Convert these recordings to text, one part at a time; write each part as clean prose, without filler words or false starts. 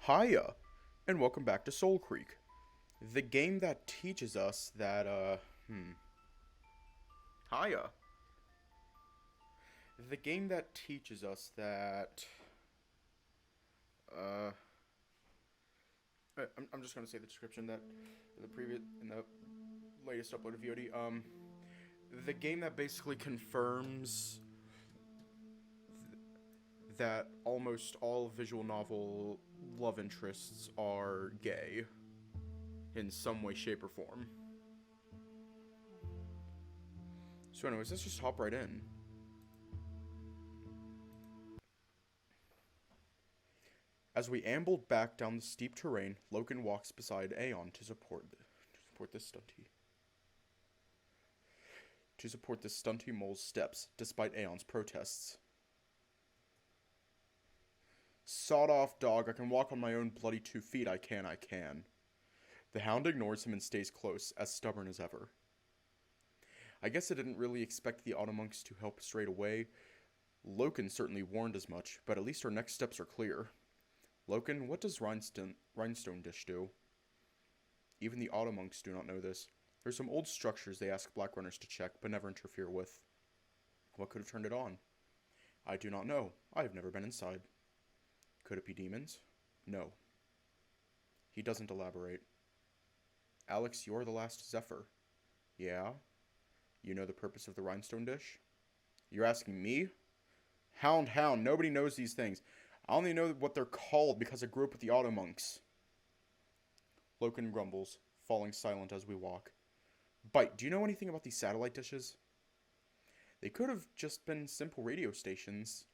Hiya, and welcome back to Soulcreek, the game that teaches us that, Hiya. The game that teaches us that, uh, I'm just gonna say the description that in the latest upload of VOD, the game that basically confirms that almost all visual novel love interests are gay in some way, shape, or form. So anyways, let's just hop right in. As we ambled back down the steep terrain, Logan walks beside Aeyon to support this stunty mole's steps, despite Aeon's protests. Sawed off, dog. I can walk on my own bloody 2 feet. I can. The hound ignores him and stays close, as stubborn as ever. I guess I didn't really expect the Automonks to help straight away. Loken certainly warned as much, but at least our next steps are clear. Loken, what does Rhinestone Dish do? Even the Automonks do not know this. There's some old structures they ask Black Runners to check, but never interfere with. What could have turned it on? I do not know. I have never been inside. Could it be demons? No. He doesn't elaborate. Alex, you're the last Zephyr. Yeah? You know the purpose of the Rhinestone Dish? You're asking me? Hound, nobody knows these things. I only know what they're called because I grew up with the Automonks. Loken grumbles, falling silent as we walk. Bite, do you know anything about these satellite dishes? They could have just been simple radio stations.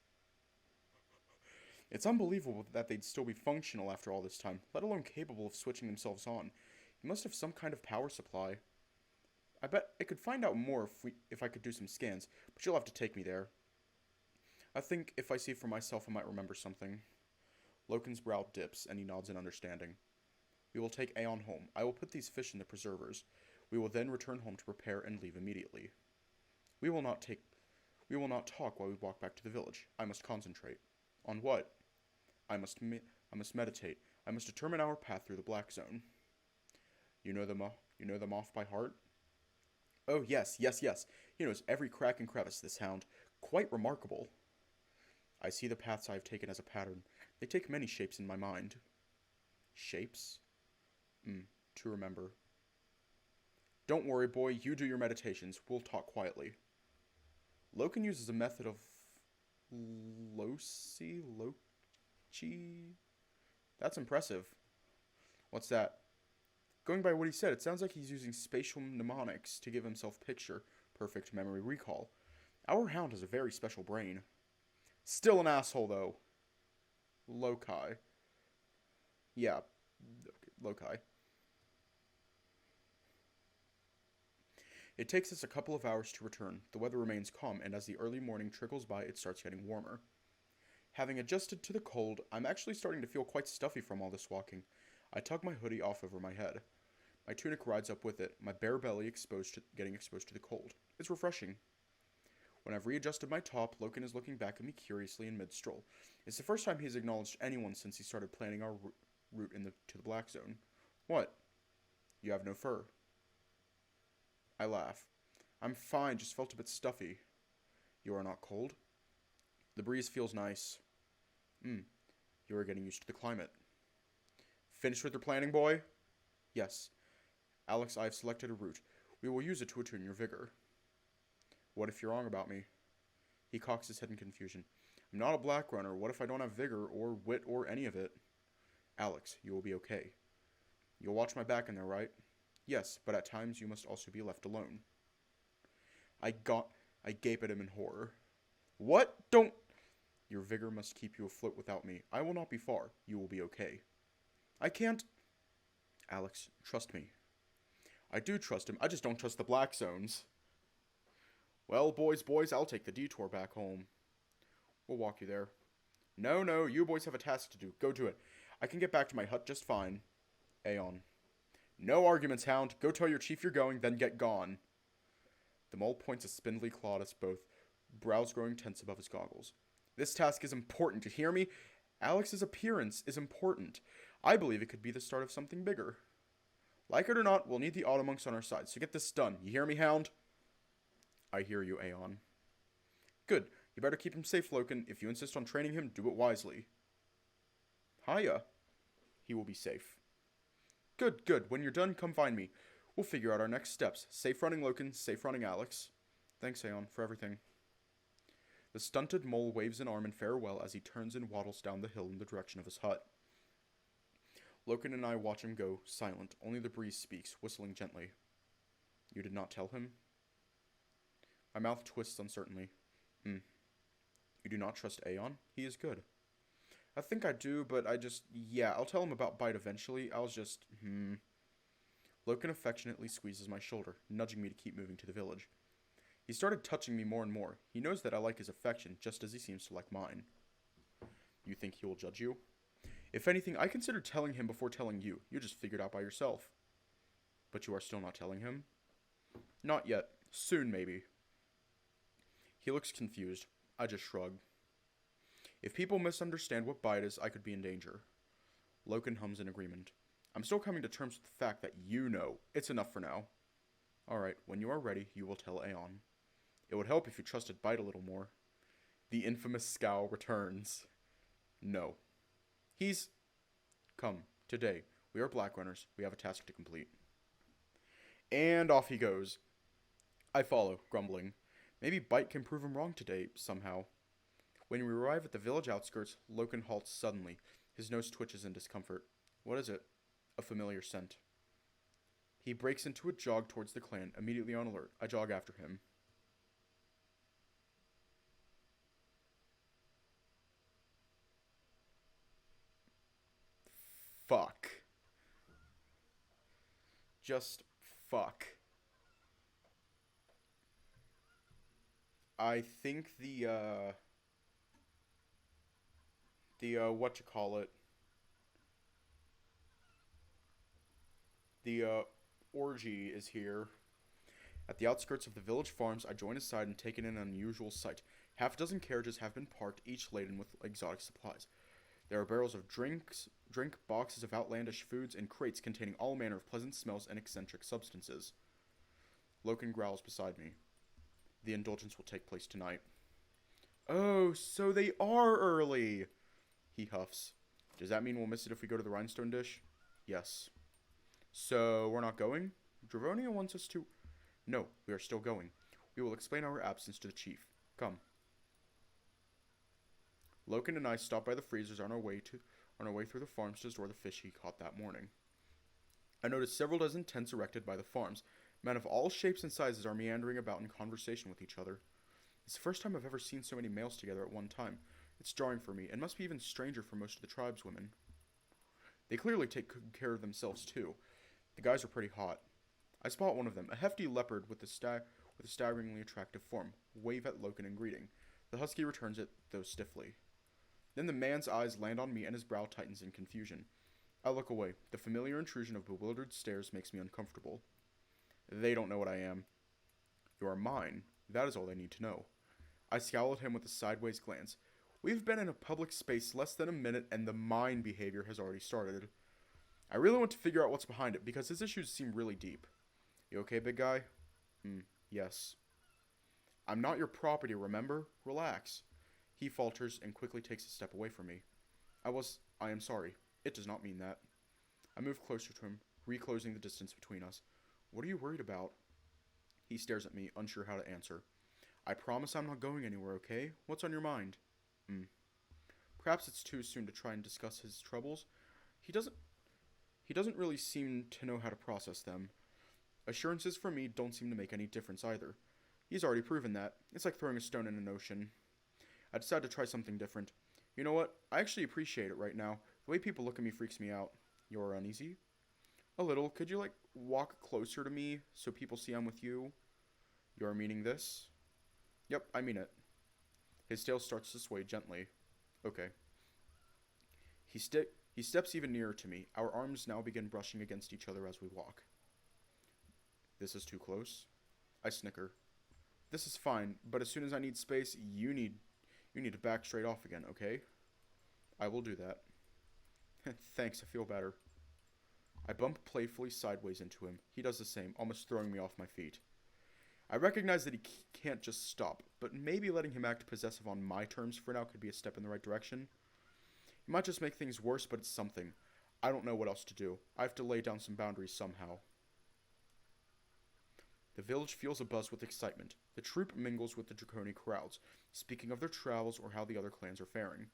It's unbelievable that they'd still be functional after all this time, let alone capable of switching themselves on. You must have some kind of power supply. I bet I could find out more if I could do some scans, but you'll have to take me there. I think if I see for myself I might remember something. Loken's brow dips, and he nods in understanding. We will take Aeyon home. I will put these fish in the preservers. We will then return home to prepare and leave immediately. We will not talk while we walk back to the village. I must concentrate. On what? I must meditate. I must determine our path through the Black Zone. You know them off by heart? Oh, yes. He knows every crack and crevice, this hound. Quite remarkable. I see the paths I have taken as a pattern. They take many shapes in my mind. Shapes? To remember. Don't worry, boy. You do your meditations. We'll talk quietly. Loken uses a method of Loci? That's impressive. What's that? Going by what he said, it sounds like he's using spatial mnemonics to give himself picture-perfect memory recall. Our hound has a very special brain. Still an asshole, though. Loci. Yeah, Loci. It takes us a couple of hours to return. The weather remains calm, and as the early morning trickles by, it starts getting warmer. Having adjusted to the cold, I'm actually starting to feel quite stuffy from all this walking. I tug my hoodie off over my head. My tunic rides up with it, my bare belly getting exposed to the cold. It's refreshing. When I've readjusted my top, Loken is looking back at me curiously in mid-stroll. It's the first time he's acknowledged anyone since he started planning our route to the Black Zone. What? You have no fur. I laugh. I'm fine, just felt a bit stuffy. You are not cold? The breeze feels nice. You are getting used to the climate. Finished with your planning, boy? Yes. Alex, I have selected a route. We will use it to attune your vigor. What if you're wrong about me? He cocks his head in confusion. I'm not a black runner. What if I don't have vigor, or wit, or any of it? Alex, you will be okay. You'll watch my back in there, right? Yes, but at times you must also be left alone. I gape at him in horror. What? Don't... Your vigor must keep you afloat without me. I will not be far. You will be okay. I can't... Alex, trust me. I do trust him. I just don't trust the Black Zones. Well, boys, I'll take the detour back home. We'll walk you there. No, you boys have a task to do. Go do it. I can get back to my hut just fine. Aeyon. No arguments, hound. Go tell your chief you're going, then get gone. The mole points a spindly claw at us both, brows growing tense above his goggles. This task is important, you hear me? Alex's appearance is important. I believe it could be the start of something bigger. Like it or not, we'll need the Automonks on our side, so get this done. You hear me, Hound? I hear you, Aeon. Good. You better keep him safe, Loken. If you insist on training him, do it wisely. Hiya. He will be safe. Good, good. When you're done, come find me. We'll figure out our next steps. Safe running, Loken. Safe running, Alex. Thanks, Aeon, for everything. The stunted mole waves an arm in farewell as he turns and waddles down the hill in the direction of his hut. Loken and I watch him go, silent. Only the breeze speaks, whistling gently. You did not tell him? My mouth twists uncertainly. You do not trust Aeon? He is good. I think I do, but yeah, I'll tell him about Bite eventually. Loken affectionately squeezes my shoulder, nudging me to keep moving to the village. He started touching me more and more. He knows that I like his affection, just as he seems to like mine. You think he will judge you? If anything, I considered telling him before telling you. You just figured out by yourself. But you are still not telling him? Not yet. Soon, maybe. He looks confused. I just shrug. If people misunderstand what Bite is, I could be in danger. Loken hums in agreement. I'm still coming to terms with the fact that you know. It's enough for now. Alright, when you are ready, you will tell Aeon. It would help if you trusted Bite a little more. The infamous scowl returns. No. Come, today. We are Black Runners. We have a task to complete. And off he goes. I follow, grumbling. Maybe Bite can prove him wrong today, somehow. When we arrive at the village outskirts, Loken halts suddenly. His nose twitches in discomfort. What is it? A familiar scent. He breaks into a jog towards the clan, immediately on alert. I jog after him. Fuck. Just fuck. I think whatchamacallit, the orgy is here. At the outskirts of the village farms, I join his side and take in an unusual sight. Half a dozen carriages have been parked, each laden with exotic supplies. There are barrels of drink, boxes of outlandish foods, and crates containing all manner of pleasant smells and eccentric substances. Loken growls beside me. The indulgence will take place tonight. Oh, so they are early! He huffs. Does that mean we'll miss it if we go to the rhinestone dish? Yes. So, we're not going? Dravonia wants us to... No, we are still going. We will explain our absence to the chief. Come. Loken and I stop by the freezers on our way through the farms to store the fish he caught that morning. I notice several dozen tents erected by the farms. Men of all shapes and sizes are meandering about in conversation with each other. It's the first time I've ever seen so many males together at one time. It's jarring for me, and must be even stranger for most of the tribeswomen. They clearly take good care of themselves, too. The guys are pretty hot. I spot one of them, a hefty leopard with a staggeringly attractive form, wave at Loken in greeting. The husky returns it, though stiffly. Then the man's eyes land on me and his brow tightens in confusion. I look away. The familiar intrusion of bewildered stares makes me uncomfortable. They don't know what I am. You are mine. That is all they need to know. I scowl at him with a sideways glance. We've been in a public space less than a minute and the mine behavior has already started. I really want to figure out what's behind it because his issues seem really deep. You okay, big guy? Yes. I'm not your property, remember? Relax. He falters and quickly takes a step away from me. I am sorry. It does not mean that. I move closer to him, reclosing the distance between us. What are you worried about? He stares at me, unsure how to answer. I promise I'm not going anywhere, okay? What's on your mind? Perhaps it's too soon to try and discuss his troubles. He doesn't really seem to know how to process them. Assurances from me don't seem to make any difference either. He's already proven that. It's like throwing a stone in an ocean. I decided to try something different. You know what? I actually appreciate it right now. The way people look at me freaks me out. You're uneasy? A little. Could you, walk closer to me so people see I'm with you? You're meaning this? Yep, I mean it. His tail starts to sway gently. Okay. He steps even nearer to me. Our arms now begin brushing against each other as we walk. This is too close. I snicker. This is fine, but as soon as I need space, you need to back straight off again, okay? I will do that. Thanks, I feel better. I bump playfully sideways into him. He does the same, almost throwing me off my feet. I recognize that he can't just stop, but maybe letting him act possessive on my terms for now could be a step in the right direction. It might just make things worse, but it's something. I don't know what else to do. I have to lay down some boundaries somehow. The village feels abuzz with excitement. The troop mingles with the Draconi crowds, speaking of their travels or how the other clans are faring.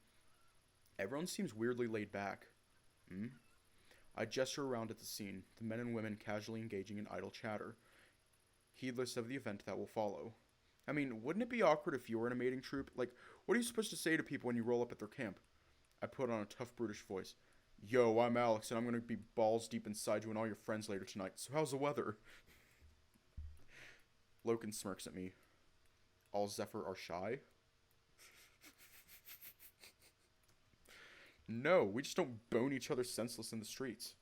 Everyone seems weirdly laid back. I gesture around at the scene, the men and women casually engaging in idle chatter, heedless of the event that will follow. I mean, wouldn't it be awkward if you were in a mating troop? Like, what are you supposed to say to people when you roll up at their camp? I put on a tough, brutish voice. Yo, I'm Alex, and I'm gonna be balls deep inside you and all your friends later tonight, so how's the weather? Loken smirks at me. All Zephyr are shy? No, we just don't bone each other senseless in the streets.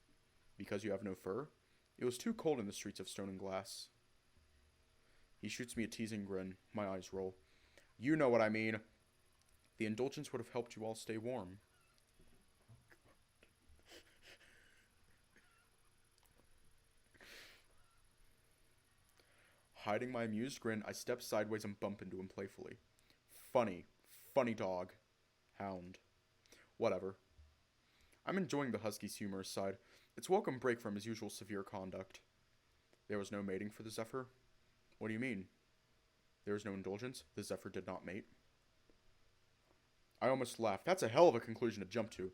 Because you have no fur? It was too cold in the streets of stone and glass. He shoots me a teasing grin. My eyes roll. You know what I mean. The indulgence would have helped you all stay warm. Hiding my amused grin, I step sideways and bump into him playfully. Funny. Funny dog. Hound. Whatever. I'm enjoying the husky's humorous side. It's a welcome break from his usual severe conduct. There was no mating for the Zephyr? What do you mean? There was no indulgence? The Zephyr did not mate? I almost laughed. That's a hell of a conclusion to jump to.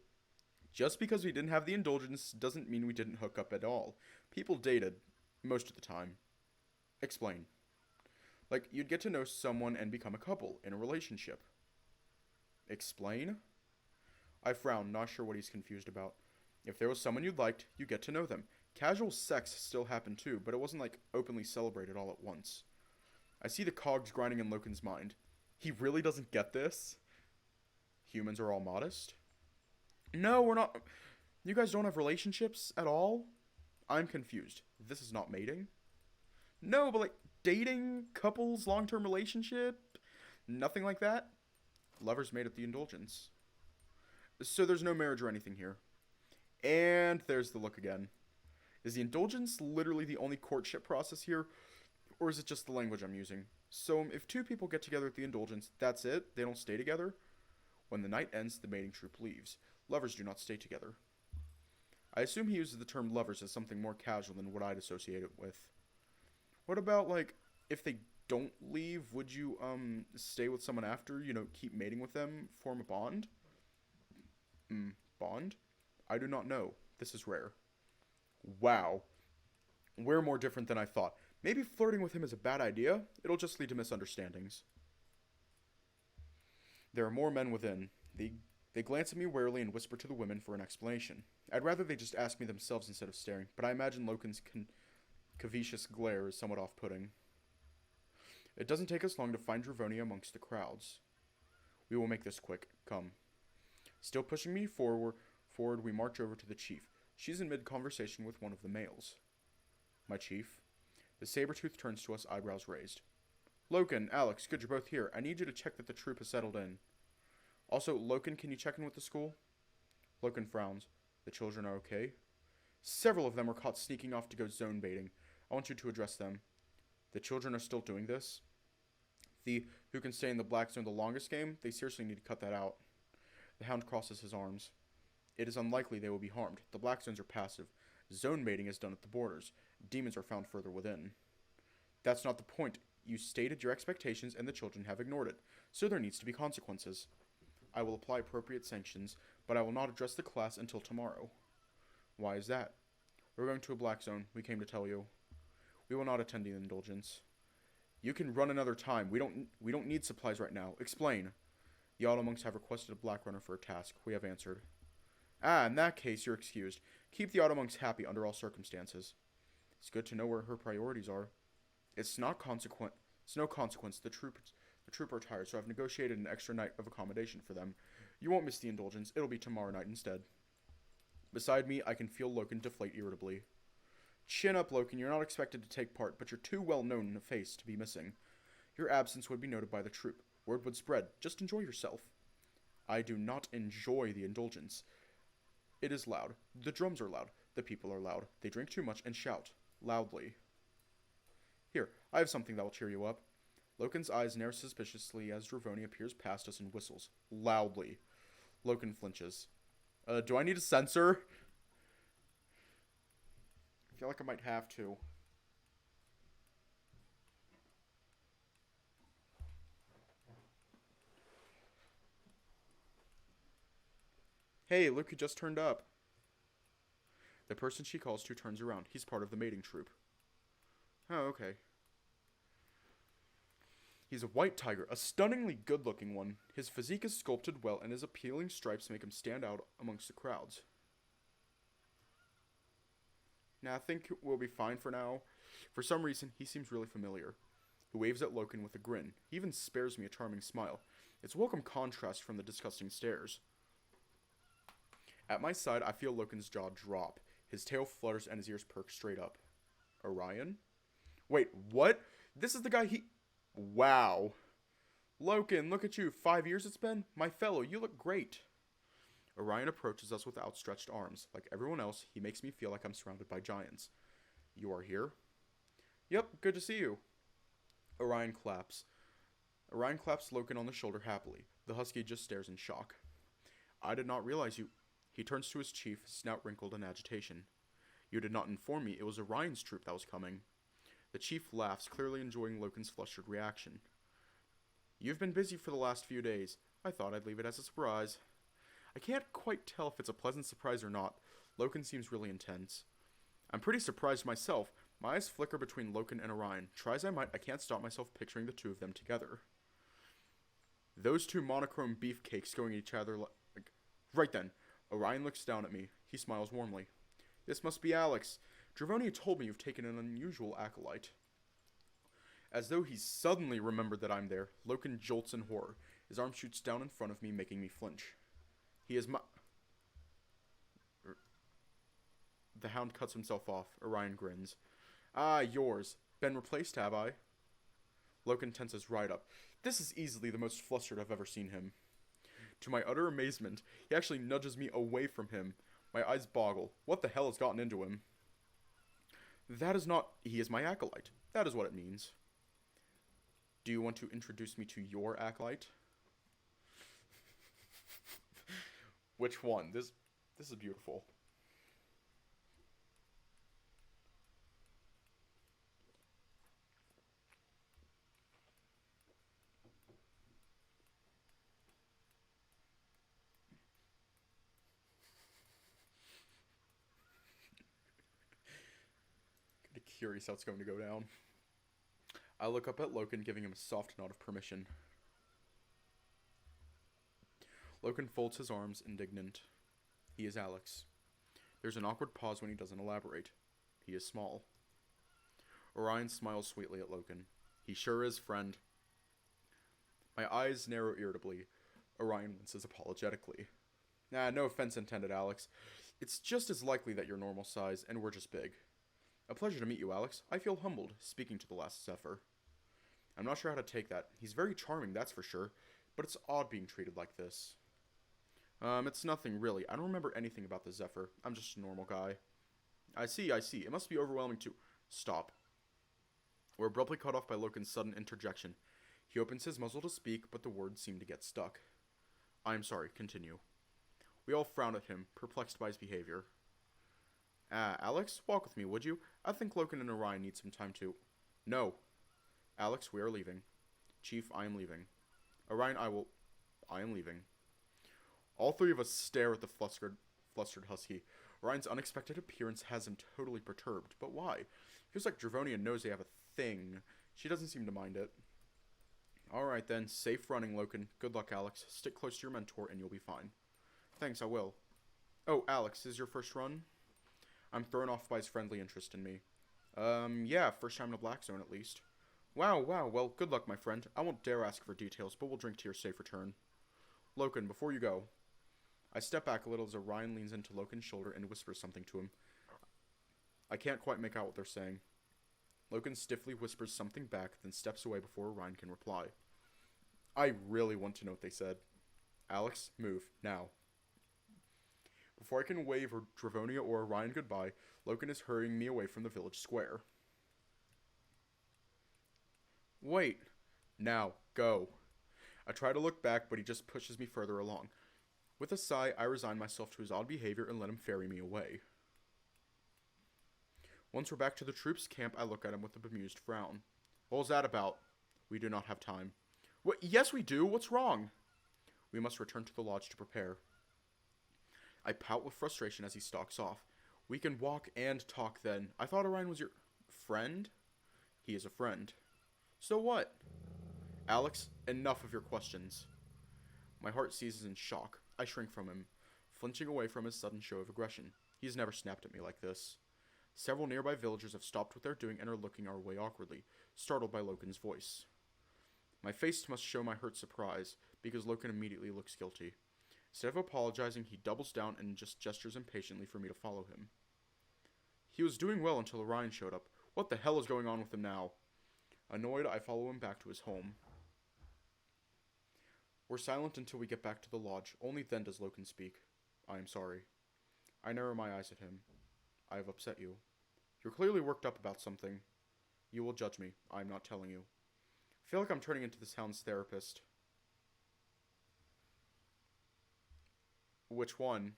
Just because we didn't have the indulgence doesn't mean we didn't hook up at all. People dated. Most of the time. Explain. Like, you'd get to know someone and become a couple in a relationship. Explain? I frown, not sure what he's confused about. If there was someone you liked, you get to know them. Casual sex still happened too, but it wasn't like openly celebrated all at once. I see the cogs grinding in Loken's mind. He really doesn't get this? Humans are all modest? No, we're not. You guys don't have relationships at all? I'm confused. This is not mating? No, but like dating, couples, long-term relationship, nothing like that? Lovers made at the indulgence. So there's no marriage or anything here. And there's the look again. Is the indulgence literally the only courtship process here? Or is it just the language I'm using? So if two people get together at the indulgence, that's it? They don't stay together? When the night ends, the mating troop leaves. Lovers do not stay together. I assume he uses the term lovers as something more casual than what I'd associate it with. What about, like, if they don't leave, would you, stay with someone after? You know, keep mating with them? Form a bond? Bond? I do not know. This is rare. Wow. We're more different than I thought. Maybe flirting with him is a bad idea. It'll just lead to misunderstandings. There are more men within. They glance at me warily and whisper to the women for an explanation. I'd rather they just ask me themselves instead of staring, but I imagine Loken's covetous glare is somewhat off-putting. It doesn't take us long to find Dravonia amongst the crowds. We will make this quick. Come. Still pushing me forward, we march over to the chief. She's in mid-conversation with one of the males. My chief? The saber-tooth turns to us, eyebrows raised. Loken, Alex, good you're both here. I need you to check that the troop has settled in. Also, Loken, can you check in with the school? Loken frowns. The children are okay? Several of them were caught sneaking off to go zone baiting. I want you to address them. The children are still doing this? The who can stay in the black zone the longest game? They seriously need to cut that out. The hound crosses his arms. It is unlikely they will be harmed. The black zones are passive. Zone mating is done at the borders. Demons are found further within. That's not the point. You stated your expectations and the children have ignored it. So there needs to be consequences. I will apply appropriate sanctions, but I will not address the class until tomorrow. Why is that? We're going to a black zone. We came to tell you. We will not attend the indulgence. You can run another time. We don't need supplies right now. Explain. The auto monks have requested a black runner for a task. We have answered. Ah, in that case, you're excused. Keep the auto monks happy under all circumstances. It's good to know where her priorities are. It's no consequence. The troop are tired, so I've negotiated an extra night of accommodation for them. You won't miss the indulgence. It'll be tomorrow night instead. Beside me, I can feel Loken deflate irritably. Chin up, Loken. You're not expected to take part, but you're too well known in the face to be missing. Your absence would be noted by the troop. Word would spread. Just enjoy yourself. I do not enjoy the indulgence. It is loud. The drums are loud. The people are loud. They drink too much and shout. Loudly. Here, I have something that will cheer you up. Loken's eyes narrow suspiciously as Dravoni appears past us and whistles. Loudly. Loken flinches. Do I need a censor? I feel like I might have to. Hey, look who just turned up. The person she calls to turns around. He's part of the mating troupe. Oh, okay. He's a white tiger, a stunningly good-looking one. His physique is sculpted well, and his appealing stripes make him stand out amongst the crowds. Now, I think we'll be fine for now. For some reason, he seems really familiar. He waves at Loken with a grin. He even spares me a charming smile. It's a welcome contrast from the disgusting stares. At my side, I feel Loken's jaw drop. His tail flutters and his ears perk straight up. Aeyon? Wait, what? This is the guy he... Wow. Loken, look at you. 5 years it's been? My fellow, you look great. Aeyon approaches us with outstretched arms. Like everyone else, he makes me feel like I'm surrounded by giants. You are here? Yep, good to see you. Aeyon claps. Aeyon claps Loken on the shoulder happily. The husky just stares in shock. I did not realize you... He turns to his chief, snout wrinkled in agitation. You did not inform me it was Aeon's troop that was coming. The chief laughs, clearly enjoying Loken's flustered reaction. You've been busy for the last few days. I thought I'd leave it as a surprise. I can't quite tell if it's a pleasant surprise or not. Loken seems really intense. I'm pretty surprised myself. My eyes flicker between Loken and Aeyon. Try as I might, I can't stop myself picturing the two of them together. Those two monochrome beefcakes going at each other like... Right then. Aeyon looks down at me. He smiles warmly. This must be Alex. Dravoni told me you've taken an unusual acolyte. As though he's suddenly remembered that I'm there, Loken jolts in horror. His arm shoots down in front of me, making me flinch. He is my... The hound cuts himself off. Aeyon grins. Ah, yours. Been replaced, have I? Loken tenses right up. This is easily the most flustered I've ever seen him. To my utter amazement, he actually nudges me away from him. My eyes boggle. What the hell has gotten into him? That is not... He is my acolyte. That is what it means. Do you want to introduce me to your acolyte? Which one? This is beautiful. Curious how it's going to go down. I look up at Loken, giving him a soft nod of permission. Loken folds his arms, indignant. He is Alex. There's an awkward pause when he doesn't elaborate. He is small. Aeyon smiles sweetly at Loken. He sure is, friend. My eyes narrow irritably. Aeyon winces apologetically. Nah, no offense intended, Alex. It's just as likely that you're normal size, and we're just big. A pleasure to meet you, Alex. I feel humbled, speaking to the last Zephyr. I'm not sure how to take that. He's very charming, that's for sure, but it's odd being treated like this. It's nothing, really. I don't remember anything about the Zephyr. I'm just a normal guy. I see. It must be overwhelming to... Stop. We're abruptly cut off by Loken's sudden interjection. He opens his muzzle to speak, but the words seem to get stuck. I'm sorry, continue. We all frown at him, perplexed by his behavior. Alex, walk with me, would you? I think Loken and Aeyon need some time to... No. Alex, we are leaving. Chief, I am leaving. Aeyon, I am leaving. All three of us stare at the flustered husky. Orion's unexpected appearance has him totally perturbed. But why? Feels like Dravoni knows they have a thing. She doesn't seem to mind it. Alright then, safe running, Loken. Good luck, Alex. Stick close to your mentor and you'll be fine. Thanks, I will. Oh, Alex, is your first run? I'm thrown off by his friendly interest in me. Yeah, first time in a black zone at least. Wow, well, good luck, my friend. I won't dare ask for details, but we'll drink to your safe return. Loken, before you go. I step back a little as Aeyon leans into Loken's shoulder and whispers something to him. I can't quite make out what they're saying. Loken stiffly whispers something back, then steps away before Aeyon can reply. I really want to know what they said. Alex, move, now. Before I can wave Dravonia or Orion goodbye, Loken is hurrying me away from the village square. Wait. Now, go. I try to look back, but he just pushes me further along. With a sigh, I resign myself to his odd behavior and let him ferry me away. Once we're back to the troops' camp, I look at him with a bemused frown. What was that about? We do not have time. What? Yes, we do. What's wrong? We must return to the lodge to prepare. I pout with frustration as he stalks off. We can walk and talk then. I thought Orion was your friend? He is a friend. So what? Alex, enough of your questions. My heart seizes in shock. I shrink from him, flinching away from his sudden show of aggression. He has never snapped at me like this. Several nearby villagers have stopped what they're doing and are looking our way awkwardly, startled by Loken's voice. My face must show my hurt surprise, because Loken immediately looks guilty. Instead of apologizing, he doubles down and just gestures impatiently for me to follow him. He was doing well until Orion showed up. What the hell is going on with him now? Annoyed, I follow him back to his home. We're silent until we get back to the lodge. Only then does Loken speak. I am sorry. I narrow my eyes at him. I have upset you. You're clearly worked up about something. You will judge me. I am not telling you. I feel like I'm turning into this hound's therapist. Which one?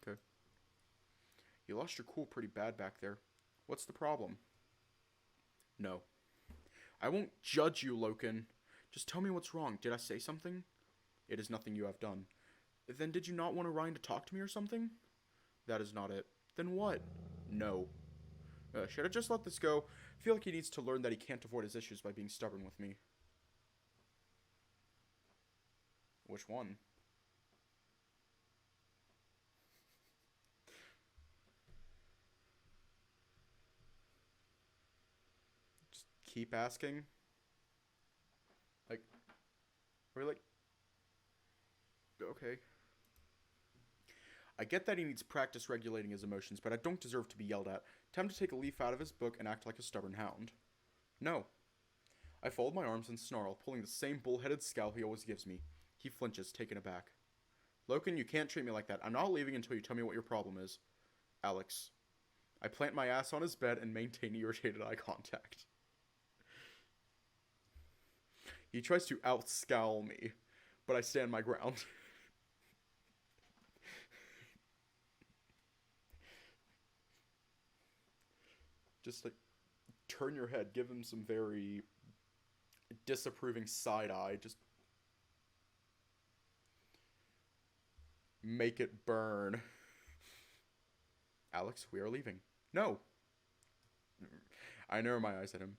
Okay. You lost your cool pretty bad back there. What's the problem? No. I won't judge you, Loken. Just tell me what's wrong. Did I say something? It is nothing you have done. Then did you not want Orion to talk to me or something? That is not it. Then what? No. Should I just let this go? I feel like he needs to learn that he can't avoid his issues by being stubborn with me. Which one? Just keep asking. Like, really? Okay. I get that he needs practice regulating his emotions, but I don't deserve to be yelled at. Time to take a leaf out of his book and act like a stubborn hound. No. I fold my arms and snarl, pulling the same bullheaded scowl he always gives me. He flinches, taken aback. Loken, you can't treat me like that. I'm not leaving until you tell me what your problem is. Alex. I plant my ass on his bed and maintain irritated eye contact. He tries to out-scowl me, but I stand my ground. Just, like, turn your head, give him some very disapproving side-eye, just make it burn. Alex, we are leaving. No. I narrow my eyes at him.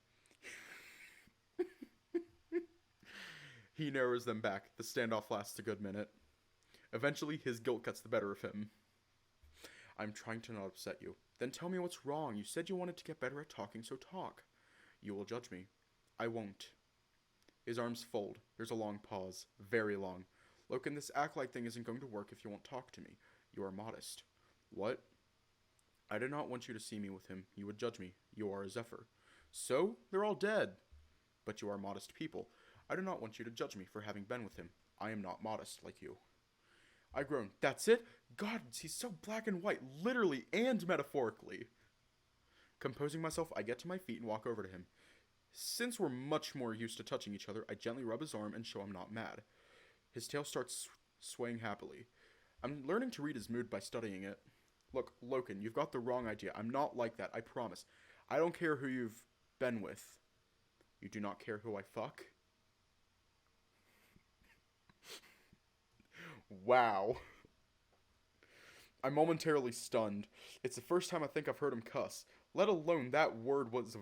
He narrows them back. The standoff lasts a good minute. Eventually, his guilt gets the better of him. I'm trying to not upset you. Then tell me what's wrong. You said you wanted to get better at talking, so talk. You will judge me. I won't. His arms fold. There's a long pause. Very long. Loken, this act-like thing isn't going to work if you won't talk to me. You are modest. What? I did not want you to see me with him. You would judge me. You are a Zephyr. So? They're all dead. But you are modest people. I do not want you to judge me for having been with him. I am not modest like you. I groan. That's it? God, he's so black and white, literally and metaphorically. Composing myself, I get to my feet and walk over to him. Since we're much more used to touching each other, I gently rub his arm and show I'm not mad. His tail starts swaying happily. I'm learning to read his mood by studying it. Look, Loken, you've got the wrong idea. I'm not like that, I promise. I don't care who you've been with. You do not care who I fuck? Wow. I'm momentarily stunned. It's the first time I think I've heard him cuss. Let alone that word as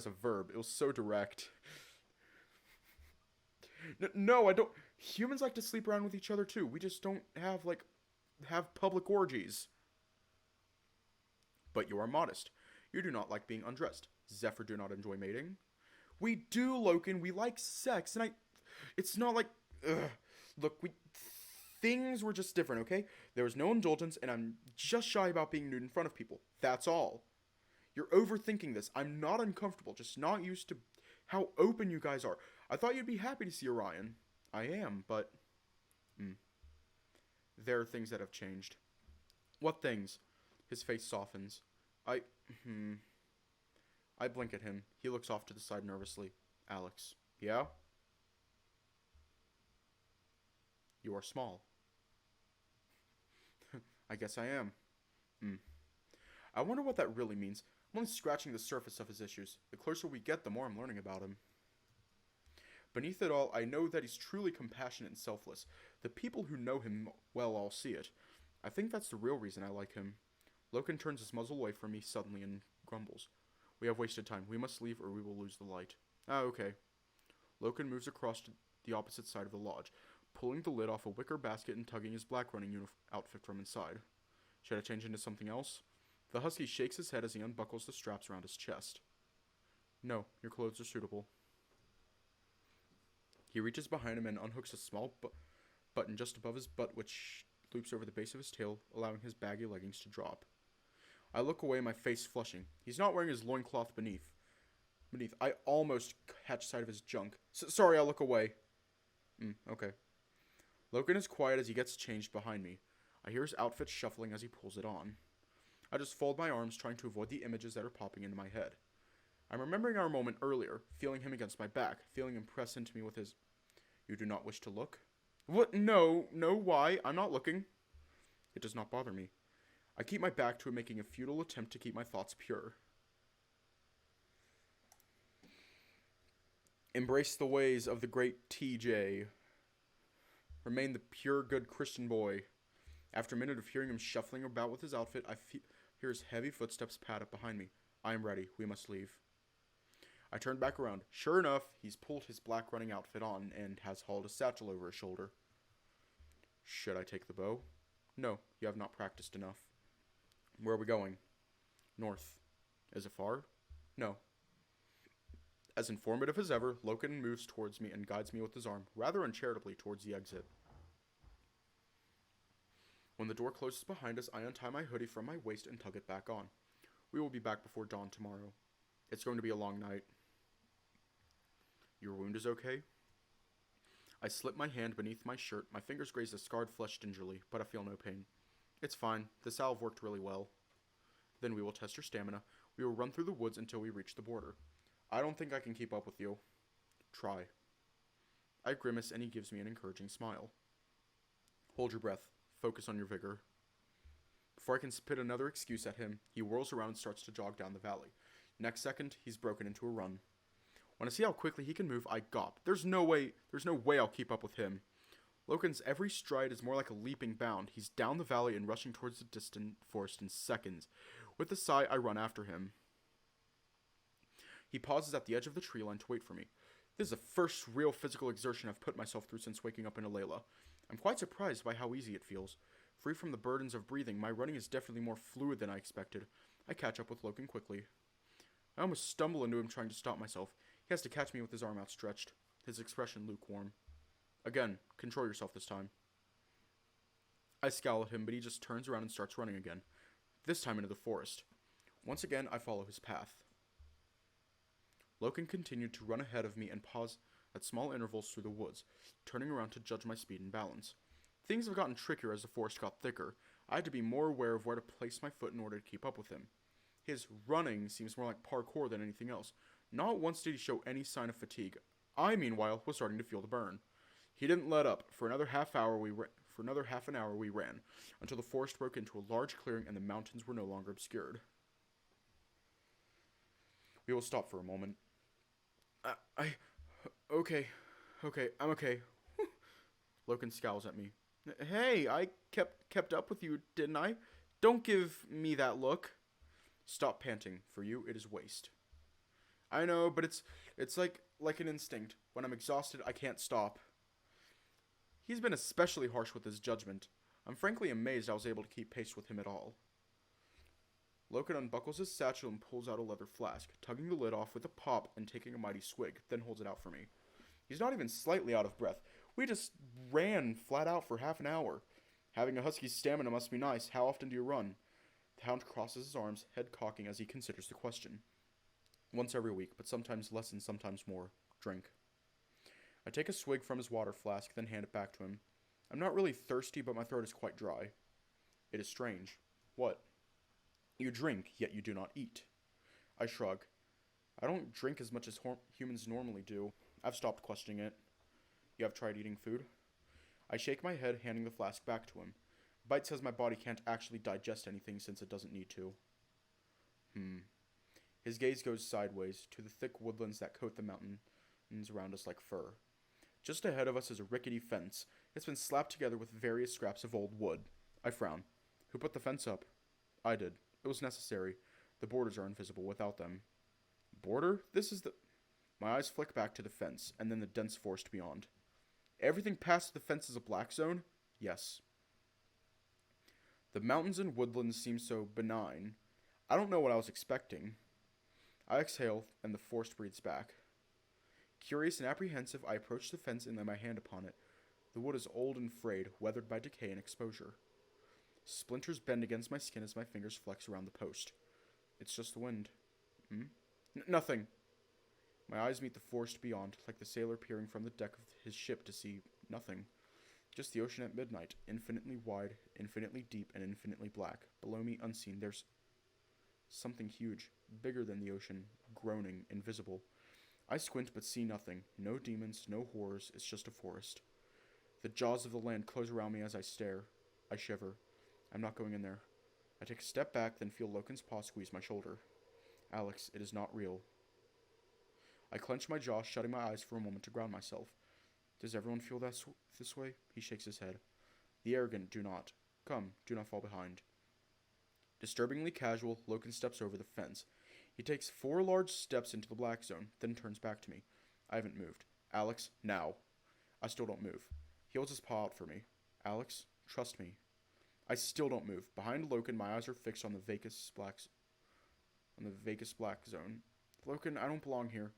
a verb. It was so direct. No, I don't. Humans like to sleep around with each other too. We just don't have public orgies. But you are modest. You do not like being undressed. Zephyr do not enjoy mating. We do, Loken. We like sex, and it's not like, Look, things were just different, okay? There was no indulgence, and I'm just shy about being nude in front of people. That's all. You're overthinking this. I'm not uncomfortable, just not used to how open you guys are. I thought you'd be happy to see Orion. I am, but... There are things that have changed. What things? His face softens. I blink at him. He looks off to the side nervously. Alex. Yeah? You are small. I guess I am. I wonder what that really means. I'm only scratching the surface of his issues. The closer we get, the more I'm learning about him. Beneath it all, I know that he's truly compassionate and selfless. The people who know him well all see it. I think that's the real reason I like him. Loken turns his muzzle away from me suddenly and grumbles. We have wasted time. We must leave or we will lose the light. Okay. Loken moves across to the opposite side of the lodge, pulling the lid off a wicker basket and tugging his black running outfit from inside. Should I change into something else? The husky shakes his head as he unbuckles the straps around his chest. No, your clothes are suitable. He reaches behind him and unhooks a small button just above his butt, which loops over the base of his tail, allowing his baggy leggings to drop. I look away, my face flushing. He's not wearing his loincloth beneath. I almost catch sight of his junk. Sorry, I'll look away. Okay. Loken is quiet as he gets changed behind me. I hear his outfit shuffling as he pulls it on. I just fold my arms, trying to avoid the images that are popping into my head. I'm remembering our moment earlier, feeling him against my back, feeling him press into me with his... You do not wish to look? What? No, why? I'm not looking. It does not bother me. I keep my back to him, making a futile attempt to keep my thoughts pure. Embrace the ways of the great TJ. Remain the pure, good Christian boy. After a minute of hearing him shuffling about with his outfit, I hear his heavy footsteps pad up behind me. I am ready. We must leave. I turn back around. Sure enough, he's pulled his black running outfit on and has hauled a satchel over his shoulder. Should I take the bow? No, you have not practiced enough. Where are we going? North. Is it far? No. As informative as ever, Loken moves towards me and guides me with his arm, rather uncharitably, towards the exit. When the door closes behind us, I untie my hoodie from my waist and tug it back on. We will be back before dawn tomorrow. It's going to be a long night. Your wound is okay? I slip my hand beneath my shirt. My fingers graze the scarred flesh gingerly, but I feel no pain. It's fine. The salve worked really well. Then we will test your stamina. We will run through the woods until we reach the border. I don't think I can keep up with you. Try. I grimace and he gives me an encouraging smile. Hold your breath. Focus on your vigor. Before I can spit another excuse at him, he whirls around and starts to jog down the valley. Next second, he's broken into a run. When I see how quickly he can move, I gawp. There's no way I'll keep up with him. Loken's every stride is more like a leaping bound. He's down the valley and rushing towards the distant forest in seconds. With a sigh, I run after him. He pauses at the edge of the tree line to wait for me. This is the first real physical exertion I've put myself through since waking up in Alayla. I'm quite surprised by how easy it feels. Free from the burdens of breathing, my running is definitely more fluid than I expected. I catch up with Loken quickly. I almost stumble into him trying to stop myself. He has to catch me with his arm outstretched, his expression lukewarm. Again, control yourself this time. I scowl at him, but he just turns around and starts running again, this time into the forest. Once again, I follow his path. Loken continued to run ahead of me and pause at small intervals through the woods, turning around to judge my speed and balance. Things have gotten trickier as the forest got thicker. I had to be more aware of where to place my foot in order to keep up with him. His running seems more like parkour than anything else. Not once did he show any sign of fatigue. I, meanwhile, was starting to feel the burn. He didn't let up. For another half an hour we ran, until the forest broke into a large clearing and the mountains were no longer obscured. We will stop for a moment. Okay, I'm okay. Loken scowls at me. Hey, I kept up with you, didn't I? Don't give me that look. Stop panting. For you, it is waste. I know, but it's like an instinct. When I'm exhausted, I can't stop. He's been especially harsh with his judgment. I'm frankly amazed I was able to keep pace with him at all. Loken unbuckles his satchel and pulls out a leather flask, tugging the lid off with a pop and taking a mighty swig, then holds it out for me. He's not even slightly out of breath. We just ran flat out for half an hour. Having a husky's stamina must be nice. How often do you run? The hound crosses his arms, head cocking as he considers the question. Once every week, but sometimes less and sometimes more. Drink. I take a swig from his water flask, then hand it back to him. I'm not really thirsty, but my throat is quite dry. It is strange. What? You drink, yet you do not eat. I shrug. I don't drink as much as humans normally do. I've stopped questioning it. You have tried eating food? I shake my head, handing the flask back to him. Bite says my body can't actually digest anything since it doesn't need to. His gaze goes sideways to the thick woodlands that coat the mountains around us like fur. Just ahead of us is a rickety fence. It's been slapped together with various scraps of old wood. I frown. Who put the fence up? I did. It was necessary. The borders are invisible without them. Border? This is the... My eyes flick back to the fence, and then the dense forest beyond. Everything past the fence is a black zone? Yes. The mountains and woodlands seem so benign. I don't know what I was expecting. I exhale, and the forest breathes back. Curious and apprehensive, I approach the fence and lay my hand upon it. The wood is old and frayed, weathered by decay and exposure. Splinters bend against my skin as my fingers flex around the post. It's just the wind. Nothing. My eyes meet the forest beyond, like the sailor peering from the deck of his ship to see nothing. Just the ocean at midnight, infinitely wide, infinitely deep, and infinitely black. Below me, unseen, there's something huge, bigger than the ocean, groaning, invisible. I squint but see nothing. No demons, no horrors, it's just a forest. The jaws of the land close around me as I stare. I shiver. I'm not going in there. I take a step back, then feel Loken's paw squeeze my shoulder. Alex, it is not real. I clench my jaw, shutting my eyes for a moment to ground myself. Does everyone feel this way? He shakes his head. The arrogant do not. Come, do not fall behind. Disturbingly casual, Loken steps over the fence. He takes 4 large steps into the black zone, then turns back to me. I haven't moved. Alex, now. I still don't move. He holds his paw out for me. Alex, trust me. I still don't move. Behind Loken, my eyes are fixed on the vacuous black zone. Loken, I don't belong here.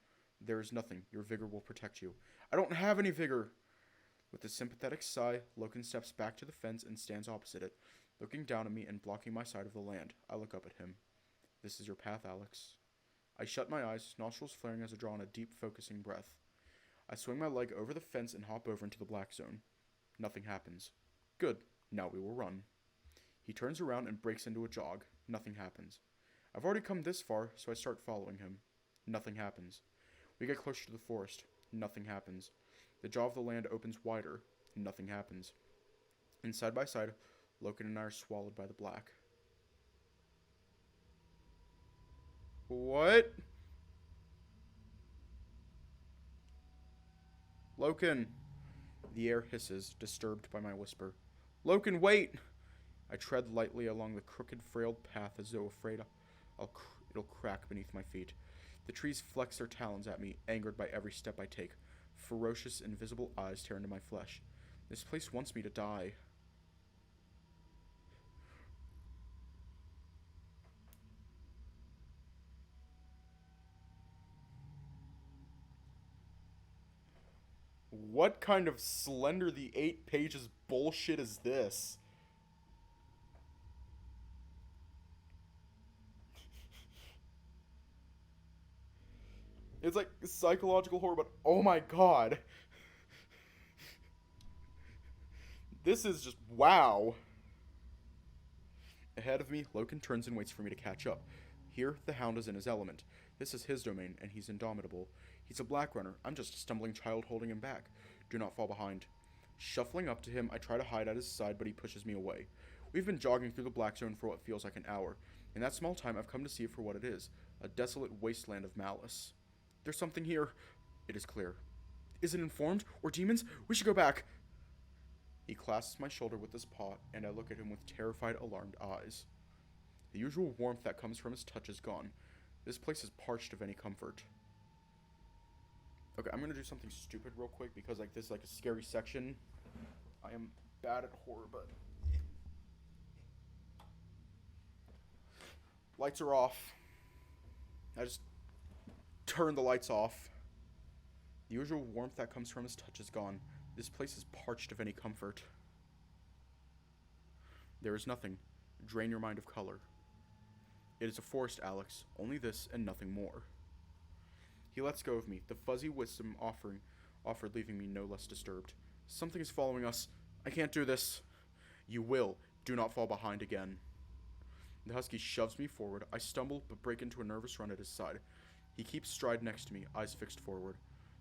There is nothing. Your vigor will protect you. I don't have any vigor. With a sympathetic sigh, Loken steps back to the fence and stands opposite it, looking down at me and blocking my side of the land. I look up at him. This is your path, Alex. I shut my eyes, nostrils flaring as I draw in a deep, focusing breath. I swing my leg over the fence and hop over into the black zone. Nothing happens. Good. Now we will run. He turns around and breaks into a jog. Nothing happens. I've already come this far, so I start following him. Nothing happens. We get closer to the forest. Nothing happens. The jaw of the land opens wider. Nothing happens. And side by side, Loken and I are swallowed by the black. What? Loken. The air hisses, disturbed by my whisper. Loken, wait! I tread lightly along the crooked, frail path as though afraid it'll crack beneath my feet. The trees flex their talons at me, angered by every step I take. Ferocious, invisible eyes tear into my flesh. This place wants me to die. What kind of Slender the 8 pages bullshit is this? It's like psychological horror, but oh my god. This is just wow. Ahead of me, Loken turns and waits for me to catch up. Here, the hound is in his element. This is his domain, and he's indomitable. He's a black runner. I'm just a stumbling child holding him back. Do not fall behind. Shuffling up to him, I try to hide at his side, but he pushes me away. We've been jogging through the black zone for what feels like an hour. In that small time, I've come to see it for what it is. A desolate wasteland of malice. There's something here. It is clear. Is it informed? Or demons? We should go back. He clasps my shoulder with his paw, and I look at him with terrified, alarmed eyes. The usual warmth that comes from his touch is gone. This place is parched of any comfort. Okay, I'm gonna do something stupid real quick because this is a scary section. I am bad at horror, but lights are off. I just turn the lights off. The usual warmth that comes from his touch is gone. This place is parched of any comfort. There is nothing. Drain your mind of color. It is a forest, Alex. Only this and nothing more. He lets go of me, the fuzzy wisdom offered leaving me no less disturbed. Something is following us. I can't do this. You will. Do not fall behind again. The husky shoves me forward. I stumble, but break into a nervous run at his side. He keeps stride next to me, eyes fixed forward.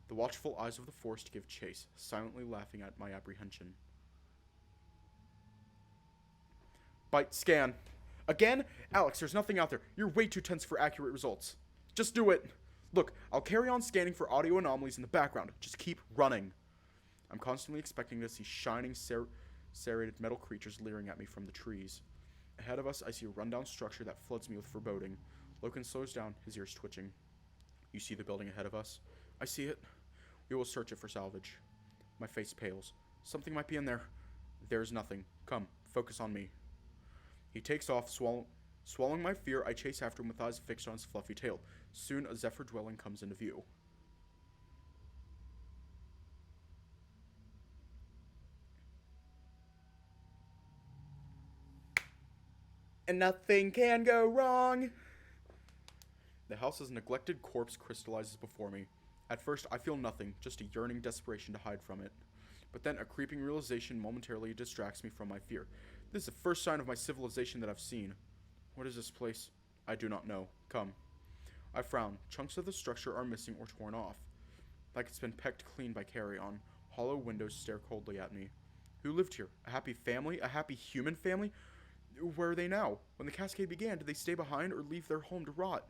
The watchful eyes of the forest give chase, silently laughing at my apprehension. Bite, scan. Again? Alex, there's nothing out there. You're way too tense for accurate results. Just do it. Look, I'll carry on scanning for audio anomalies in the background. Just keep running. I'm constantly expecting to see shining, serrated metal creatures leering at me from the trees. Ahead of us, I see a rundown structure that floods me with foreboding. Loken slows down, his ears twitching. You see the building ahead of us? I see it. We will search it for salvage. My face pales. Something might be in there. There's nothing. Come, focus on me. He takes off, swallowing my fear. I chase after him with eyes fixed on his fluffy tail. Soon, a zephyr dwelling comes into view. And nothing can go wrong. The house's neglected corpse crystallizes before me. At first, I feel nothing, just a yearning desperation to hide from it. But then a creeping realization momentarily distracts me from my fear. This is the first sign of my civilization that I've seen. What is this place? I do not know. Come. I frown. Chunks of the structure are missing or torn off. Like it's been pecked clean by carrion. Hollow windows stare coldly at me. Who lived here? A happy family? A happy human family? Where are they now? When the cascade began, did they stay behind or leave their home to rot?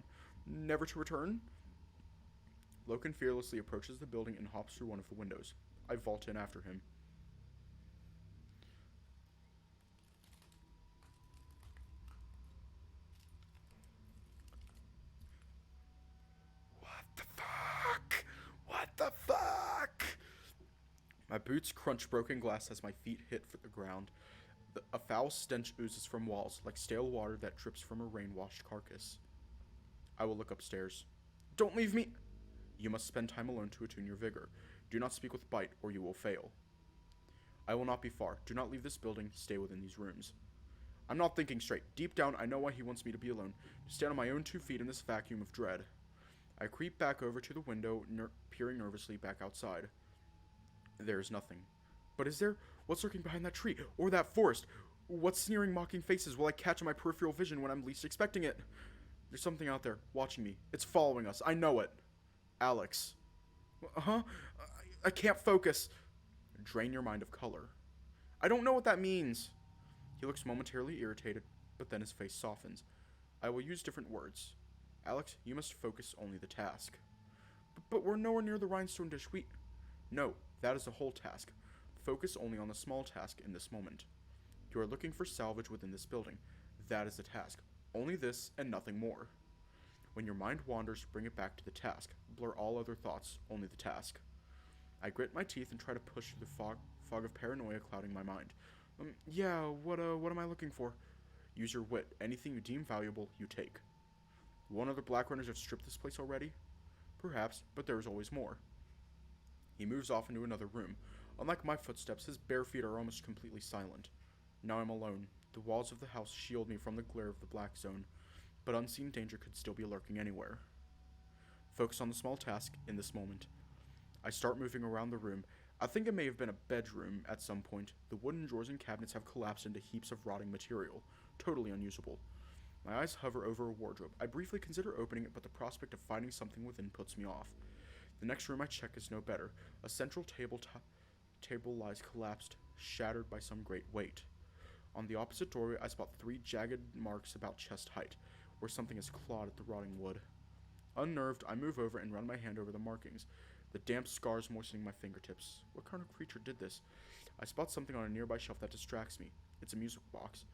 Never to return? Loken fearlessly approaches the building and hops through one of the windows. I vault in after him. What the fuck? What the fuck? My boots crunch broken glass as my feet hit the ground. A foul stench oozes from walls, like stale water that drips from a rain-washed carcass. I will look upstairs. Don't leave me! You must spend time alone to attune your vigor. Do not speak with Bite, or you will fail. I will not be far. Do not leave this building. Stay within these rooms. I'm not thinking straight. Deep down, I know why he wants me to be alone. To stand on my own 2 feet in this vacuum of dread. I creep back over to the window, peering nervously back outside. There is nothing. But is there? What's lurking behind that tree? Or that forest? What sneering, mocking faces will I catch in my peripheral vision when I'm least expecting it? There's something out there, watching me. It's following us. I know it. Alex. Huh? I can't focus. Drain your mind of color. I don't know what that means. He looks momentarily irritated, but then his face softens. I will use different words. Alex, you must focus only the task. But we're nowhere near the rhinestone dish. No, that is the whole task. Focus only on the small task in this moment. You are looking for salvage within this building. That is the task. Only this and nothing more. When your mind wanders, bring it back to the task. Blur all other thoughts, only the task. I grit my teeth and try to push through the fog of paranoia clouding my mind. What am I looking for? Use your wit. Anything you deem valuable, you take. Won't other Black Runners have stripped this place already? Perhaps, but there is always more. He moves off into another room. Unlike my footsteps, his bare feet are almost completely silent. Now I'm alone. The walls of the house shield me from the glare of the black zone, but unseen danger could still be lurking anywhere. Focus on the small task in this moment. I start moving around the room. I think it may have been a bedroom at some point. The wooden drawers and cabinets have collapsed into heaps of rotting material, totally unusable. My eyes hover over a wardrobe. I briefly consider opening it, but the prospect of finding something within puts me off. The next room I check is no better. A central table lies collapsed, shattered by some great weight. On the opposite doorway, I spot 3 jagged marks about chest height, where something has clawed at the rotting wood. Unnerved, I move over and run my hand over the markings, the damp scars moistening my fingertips. What kind of creature did this? I spot something on a nearby shelf that distracts me. It's a music box.